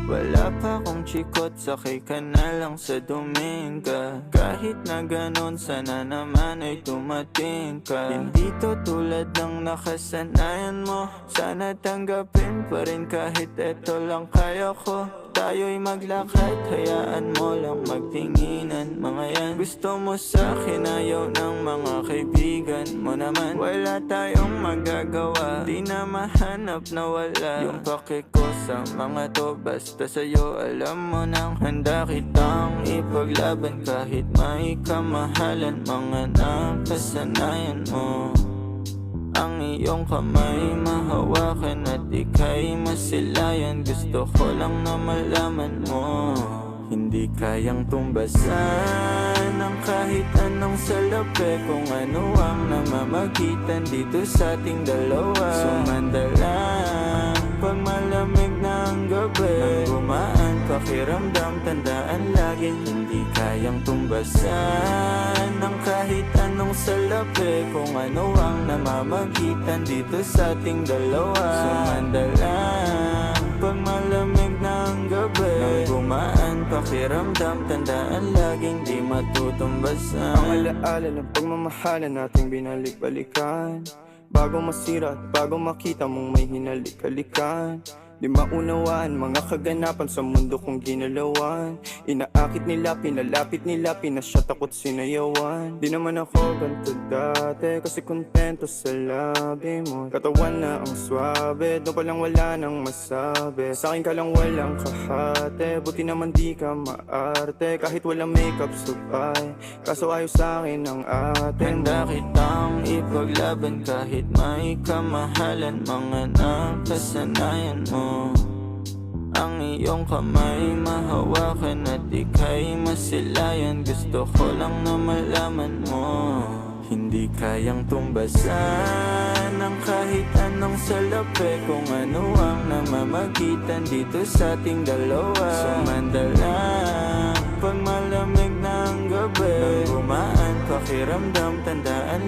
Wala pa akong chikot, sakay ka na lang sa Dominga. Kahit na ganon, sana naman ay tumating ka. Hindi to tulad ng nakasanayan mo, sana tanggapin pa rin kahit eto lang kaya ko. Tayo'y maglakad, hayaan mo lang magtinginan. Mga yan, gusto mo sa'kin, ayaw ng mga kaibigan mo naman. Wala tayong magagawa, di na mahanap na wala yung pake ko sa mga to. Basta sa'yo alam mo nang handa kitang ipaglaban kahit may kamahalan. Mga nakasanayan mo, ang iyong kamay mahawakan at ika'y masilayan. Gusto ko lang na malaman mo, hindi kayang tumbasan ng kahit anong salapi. Kung ano ang namamagitan dito sa ating dalawa. Sumandalang pag malamig na ang gabi, nang gumaan pakiramdam, tandaan lagi hindi kayang tumbasan ng kahit anong salapi. Kung ano ang namamagitan dito sa ating dalawa. Sumandalang pag malamig na ang gabi, nang gumaan pakiramdam, tandaan laging di matutumbasan. Ang alaala ng pagmamahalan nating binalik-balikan, bago masira at bago makita mong may hinalik-halikan. Di maunawaan mga kaganapan sa mundo kong ginalawan. Inaakit nila, pinalapit nila, pinasyat ako't sinayawan. Di naman ako ganito dati, kasi kontento sa labi mo. Katawan na ang swabe, doon pa lang wala nang masabi. Sa'kin ka lang walang kahate, buti naman di ka maarte. Kahit walang makeup sabay, kaso ayos sa'kin ang atin. Handa kitang ipaglaban kahit may kamahalan. Mga nakasanayan mo, ang iyong kamay mahawakan at ika'y masilayan. Gusto ko lang na malaman mo, hindi kayang tumbasan ng kahit anong salapi. Kung ano ang namamagitan dito sa ating dalawa. Sumandalang pag malamig na ang gabi, nang gumaan pakiramdam, tandaan